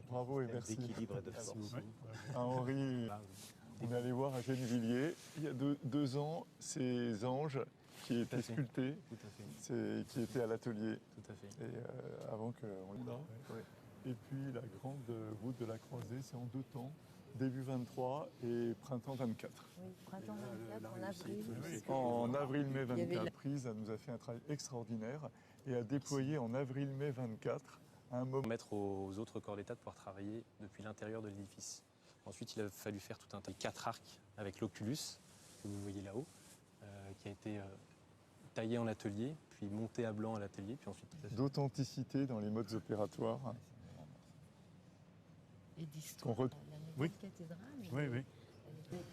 Bravo et merci. D'équilibre et de force. À Henri, on est allé voir à Gennevilliers, il y a deux ans, ces anges qui étaient sculptés, qui étaient à l'atelier. Tout à fait. Et avant qu'on les là. Et puis la grande route de la Croisée, c'est en 2 temps, début 23 et printemps 24. Oui, printemps 24, en avril. En avril-mai 24, prise, elle nous a fait un travail extraordinaire et a déployé en avril-mai 24 un moment. Permettre aux autres corps d'État de pouvoir travailler depuis l'intérieur de l'édifice. Ensuite, il a fallu faire tout un tas de 4 arcs avec l'oculus, que vous voyez là-haut, qui a été taillé en atelier, puis monté à blanc à l'atelier, puis ensuite... D'authenticité dans les modes opératoires. Et d'histoire. Oui. Cathédrale. Oui, oui.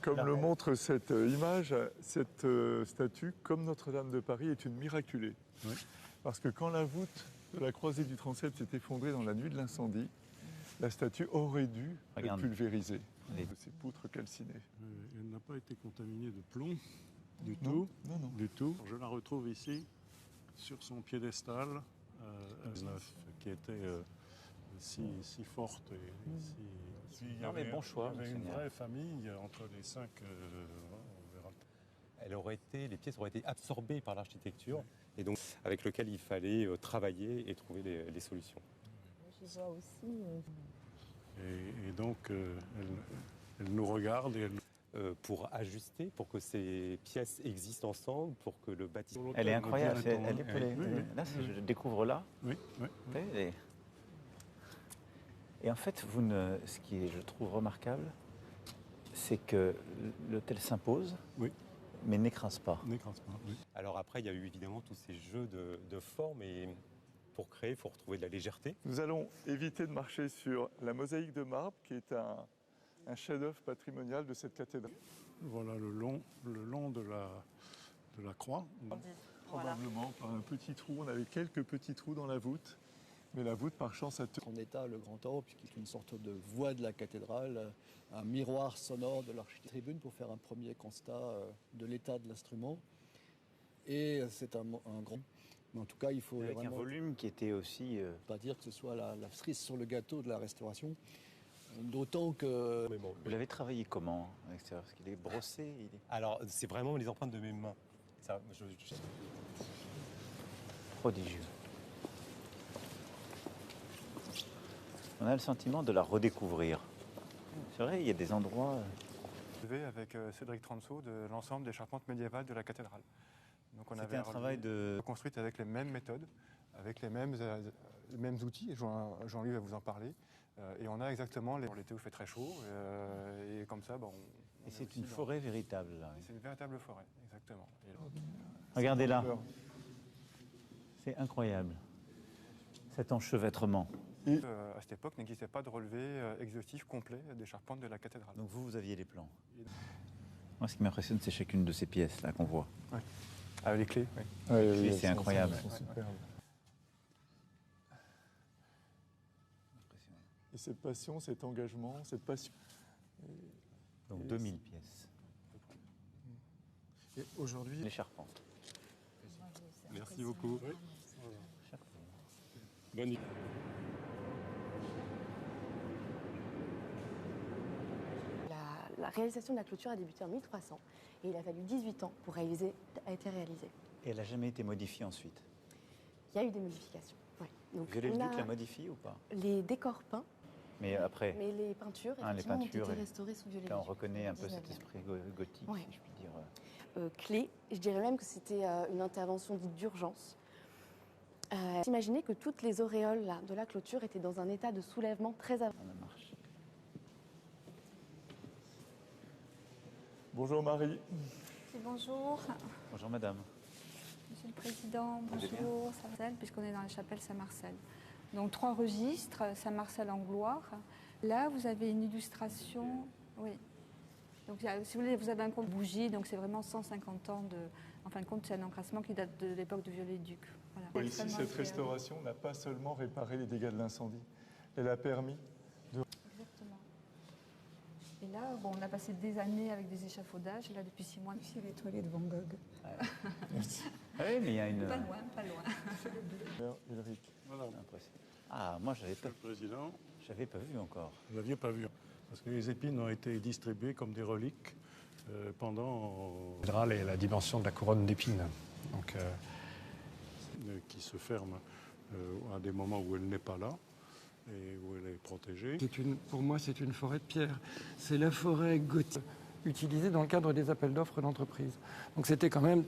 Comme le montre cette image, cette statue, comme Notre-Dame de Paris, est une miraculée. Oui. Parce que quand la voûte de la croisée du transept s'est effondrée dans la nuit de l'incendie, la statue aurait dû être pulvérisée de ces poutres calcinées. Elle n'a pas été contaminée de plomb du Non, tout. non, non. Du tout. Je la retrouve ici, sur son piédestal, qui était si forte et si... Il y avait, bon choix. Il y avait une vraie famille entre les 5... on verra. Les pièces auraient été absorbées par l'architecture, et donc avec lequel il fallait travailler et trouver les solutions. Je vois aussi. Et donc, elle nous regarde et pour ajuster, pour que ces pièces existent ensemble, pour que le bâtiment... Elle est incroyable, elle est pelée. Oui, oui. Là, je découvre là. Oui, oui. Et en fait, ce qui est, je trouve, remarquable, c'est que l'hôtel s'impose, mais n'écrase pas. N'écrase pas, oui. Alors après, il y a eu évidemment tous ces jeux de formes, et pour créer, il faut retrouver de la légèreté. Nous allons éviter de marcher sur la mosaïque de marbre, qui est un chef-d'œuvre patrimonial de cette cathédrale. Voilà le long de la croix. Probablement par un petit trou. On avait quelques petits trous dans la voûte, mais la voûte, par chance, a tenu. En état, le grand orbe, qui est une sorte de voix de la cathédrale, un miroir sonore de l'architecture tribune pour faire un premier constat de l'état de l'instrument. Et c'est un grand... Mais en tout cas, il faut Avec vraiment... un volume qui était aussi... Pas dire que ce soit la cerise sur le gâteau de la restauration. D'autant que... Vous l'avez travaillé comment à l'extérieur? Parce qu'il est brossé. Alors, c'est vraiment les empreintes de mes mains. Ça, Prodigieux. On a le sentiment de la redécouvrir. C'est vrai, il y a des endroits... Avec Cédric Tranceau de l'ensemble des charpentes médiévales de la cathédrale. C'était un travail de... construite avec les mêmes méthodes, avec les mêmes outils, Jean-Louis va vous en parler. Et on a exactement, pour l'été où il fait très chaud, et comme ça... Et c'est une forêt véritable, là. C'est une véritable forêt, exactement. Regardez là. C'est incroyable, cet enchevêtrement. Et à cette époque, n'existait pas de relevé exhaustif complet des charpentes de la cathédrale. Donc vous aviez les plans. Moi, ce qui m'impressionne, c'est chacune de ces pièces là qu'on voit. Ouais. Ah, les clés, oui. Les clés, c'est incroyable. Et cette passion, cet engagement, cette passion. Donc 2000 pièces. Et aujourd'hui... Les charpentes. Merci beaucoup. Oui. Bonne nuit. La réalisation de la clôture a débuté en 1300 et il a fallu 18 ans pour réaliser, a été réalisée. Et elle n'a jamais été modifiée ensuite? Il y a eu des modifications. Ouais. Donc, Viollet-le-Duc l'a modifiée ou pas? Les décors peints. Mais après? Mais les peintures, effectivement, ont été restaurées sous Viollet-le-Duc. On reconnaît un peu cet esprit gothique, si je puis dire. Clé, je dirais même que c'était une intervention dite d'urgence. Imaginez que toutes les auréoles là, de la clôture étaient dans un état de soulèvement très avancé. On marche. Bonjour Marie. Bonjour. Bonjour madame. Monsieur le Président, bonjour. Saint-Marcel, puisqu'on est dans la chapelle Saint-Marcel. Donc 3 registres, Saint-Marcel en gloire. Là, vous avez une illustration, oui. Donc si vous voulez, vous avez un compte bougie, donc c'est vraiment 150 ans de... En fin de compte, c'est un encrassement qui date de l'époque de Viollet-le-Duc. Voilà. Ici, cette restauration n'a pas seulement réparé les dégâts de l'incendie, elle a permis de... Exactement. Et là, bon, on a passé des années avec des échafaudages, et là, depuis 6 mois... Ici, les toilettes de Van Gogh. Merci. Oui, mais il y a une... Pas loin, pas loin. Ulrich. Voilà, Impressionnant. Ah, moi, Monsieur le Président, j'avais pas vu encore. vous ne l'aviez pas vu. Parce que les épines ont été distribuées comme des reliques pendant... La cathédrale est la dimension de la couronne d'épines. Donc, qui se ferme à des moments où elle n'est pas là et où elle est protégée. Pour moi, c'est une forêt de pierre. C'est la forêt gothique utilisée dans le cadre des appels d'offres d'entreprise. Donc c'était quand même